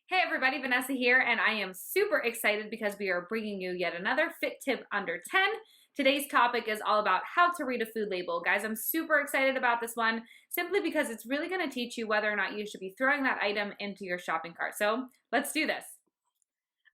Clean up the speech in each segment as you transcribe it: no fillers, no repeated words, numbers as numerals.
Hey everybody, Vanessa here, and I am super excited because we are bringing you yet another Fit Tip Under 10. Today's topic is all about how to read a food label. Guys, I'm super excited about this one simply because it's really going to teach you whether or not you should be throwing that item into your shopping cart. So let's do this.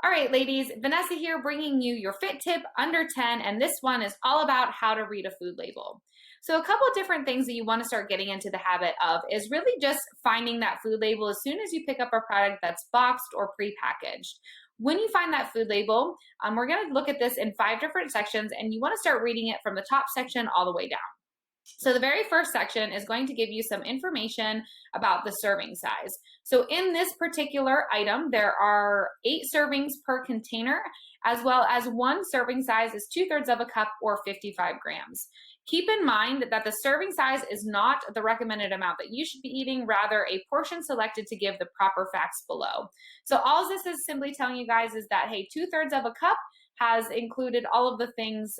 All right, ladies, Vanessa here bringing you your Fit Tip Under 10, and this one is all about how to read a food label. So a couple of different things that you want to start getting into the habit of is really just finding that food label as soon as you pick up a product that's boxed or prepackaged. When you find that food label, we're going to look at this in 5 different sections, and you want to start reading it from the top section all the way down. So the very first section is going to give you some information about the serving size. So in this particular item, there are 8 servings per container, as well as one serving size is 2/3 of a cup or 55 grams. Keep in mind that the serving size is not the recommended amount that you should be eating, rather a portion selected to give the proper facts below. So all this is simply telling you guys is that, hey, 2/3 of a cup has included all of the things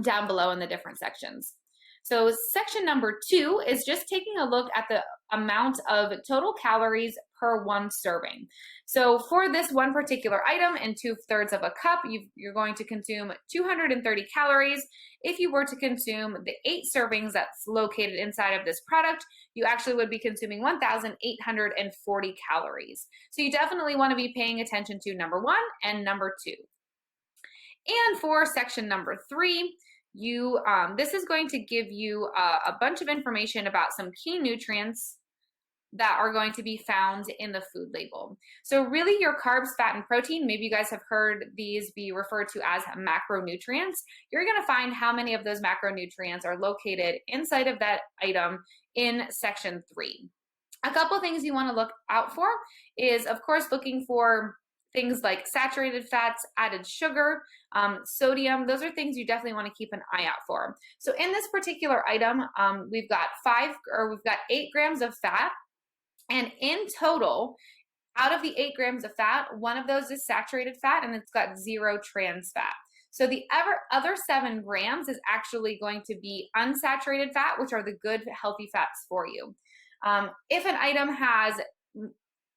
down below in the different sections. So section number 2 is just taking a look at the amount of total calories per one serving. So for this one particular item in 2/3 of a cup, you're going to consume 230 calories. If you were to consume the 8 servings that's located inside of this product, you actually would be consuming 1,840 calories. So you definitely want to be paying attention to number 1 and number 2. And for section number 3, this is going to give you a bunch of information about some key nutrients that are going to be found in the food label. So really your carbs, fat, and protein, maybe you guys have heard these be referred to as macronutrients. You're going to find how many of those macronutrients are located inside of that item in section 3. A couple things you want to look out for is, of course, looking for things like saturated fats, added sugar, sodium. Those are things you definitely want to keep an eye out for. So in this particular item, we've got 8 grams of fat, and in total, out of the 8 grams of fat, one of those is saturated fat, and it's got 0 trans fat. So the other 7 grams is actually going to be unsaturated fat, which are the good, healthy fats for you. If an item has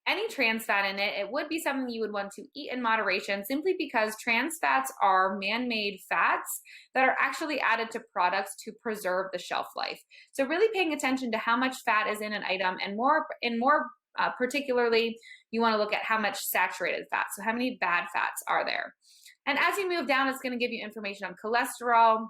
any trans fat in it, it would be something you would want to eat in moderation, simply because trans fats are man-made fats that are actually added to products to preserve the shelf life. So really paying attention to how much fat is in an item, and more particularly, you want to look at how much saturated fat, so how many bad fats are there. And as you move down, it's going to give you information on cholesterol,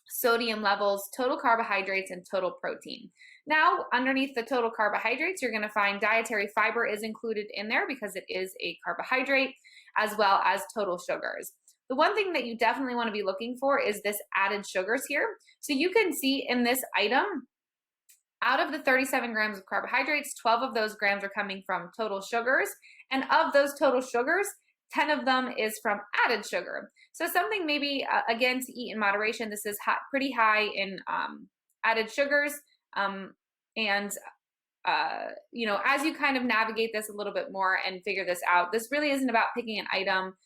sodium levels, total carbohydrates, and total protein. Now, underneath the total carbohydrates, you're going to find dietary fiber is included in there because it is a carbohydrate, as well as total sugars. The one thing that you definitely want to be looking for is this added sugars here. So you can see in this item, out of the 37 grams of carbohydrates, 12 of those grams are coming from total sugars, and of those total sugars, 10 of them is from added sugar. So something maybe, again, to eat in moderation. This is pretty high in added sugars. As you kind of navigate this a little bit more and figure this out, this really isn't about picking an item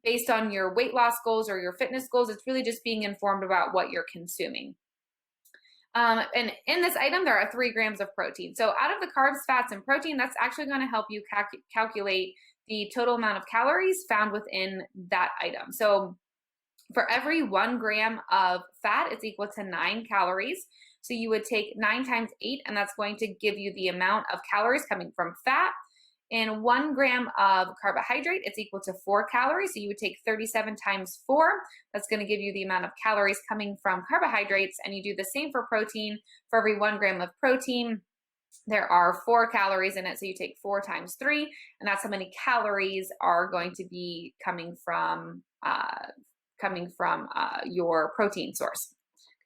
based on your weight loss goals or your fitness goals. It's really just being informed about what you're consuming. And in this item, there are 3 grams of protein. So out of the carbs, fats, and protein, that's actually going to help you calculate the total amount of calories found within that item. So for every 1 gram of fat, it's equal to 9 calories. So you would take 9 times 8, and that's going to give you the amount of calories coming from fat. In 1 gram of carbohydrate, it's equal to 4 calories. So you would take 37 times 4. That's going to give you the amount of calories coming from carbohydrates. And you do the same for protein. For every 1 gram of protein, there are 4 calories in it. So you take 4 times 3, and that's how many calories are going to be coming from your protein source.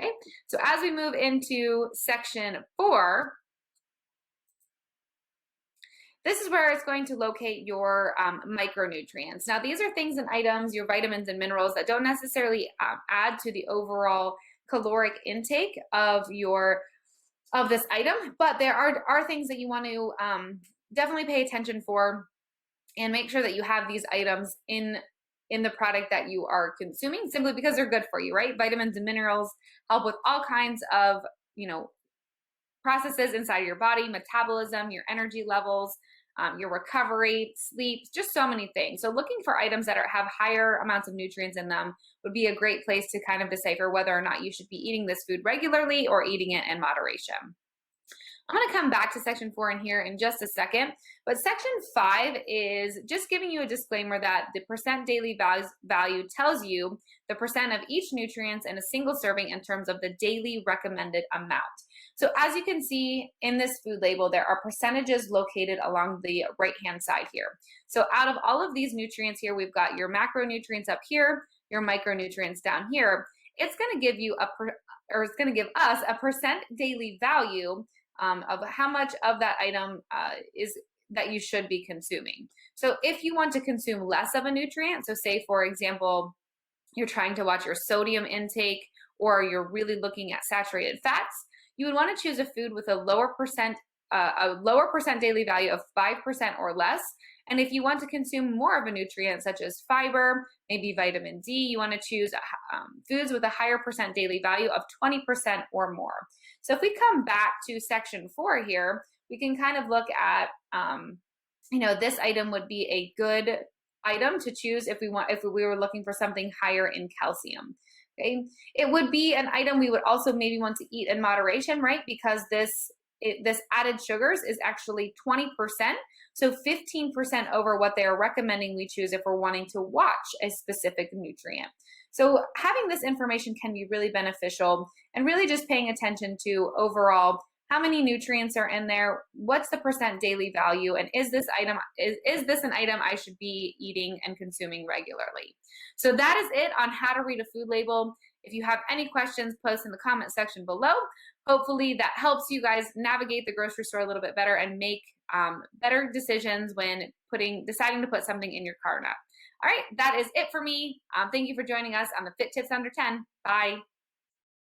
Okay. So as we move into section 4, this is where it's going to locate your micronutrients. Now, these are things and items, your vitamins and minerals, that don't necessarily add to the overall caloric intake of this item, but there are things that you want to definitely pay attention for and make sure that you have these items in the product that you are consuming, simply because they're good for you, right? Vitamins and minerals help with all kinds of, processes inside of your body, metabolism, your energy levels, your recovery, sleep, just so many things. So looking for items that have higher amounts of nutrients in them would be a great place to kind of decipher whether or not you should be eating this food regularly or eating it in moderation. I'm going to come back to section 4 in here in just a second, but section 5 is just giving you a disclaimer that the percent daily value tells you the percent of each nutrient in a single serving in terms of the daily recommended amount. So as you can see in this food label, there are percentages located along the right-hand side here. So out of all of these nutrients here, we've got your macronutrients up here, your micronutrients down here. It's going to give you it's going to give us a percent daily value of how much of that item is that you should be consuming. So if you want to consume less of a nutrient, so say for example, you're trying to watch your sodium intake or you're really looking at saturated fats, you would want to choose a food with a lower percent daily value of 5% or less. And if you want to consume more of a nutrient such as fiber, maybe vitamin D, you want to choose foods with a higher percent daily value of 20% or more. So if we come back to section 4 here, we can kind of look at, this item would be a good item to choose if we were looking for something higher in calcium. Okay, it would be an item we would also maybe want to eat in moderation, right? Because this added sugars is actually 20%, so 15% over what they are recommending we choose if we're wanting to watch a specific nutrient. So having this information can be really beneficial, and really just paying attention to overall how many nutrients are in there, what's the percent daily value, and is this an item I should be eating and consuming regularly? So that is it on how to read a food label. If you have any questions, post in the comment section below. Hopefully that helps you guys navigate the grocery store a little bit better and make better decisions when deciding to put something in your cart. All right, that is it for me. Thank you for joining us on the Fit Tips Under 10. Bye.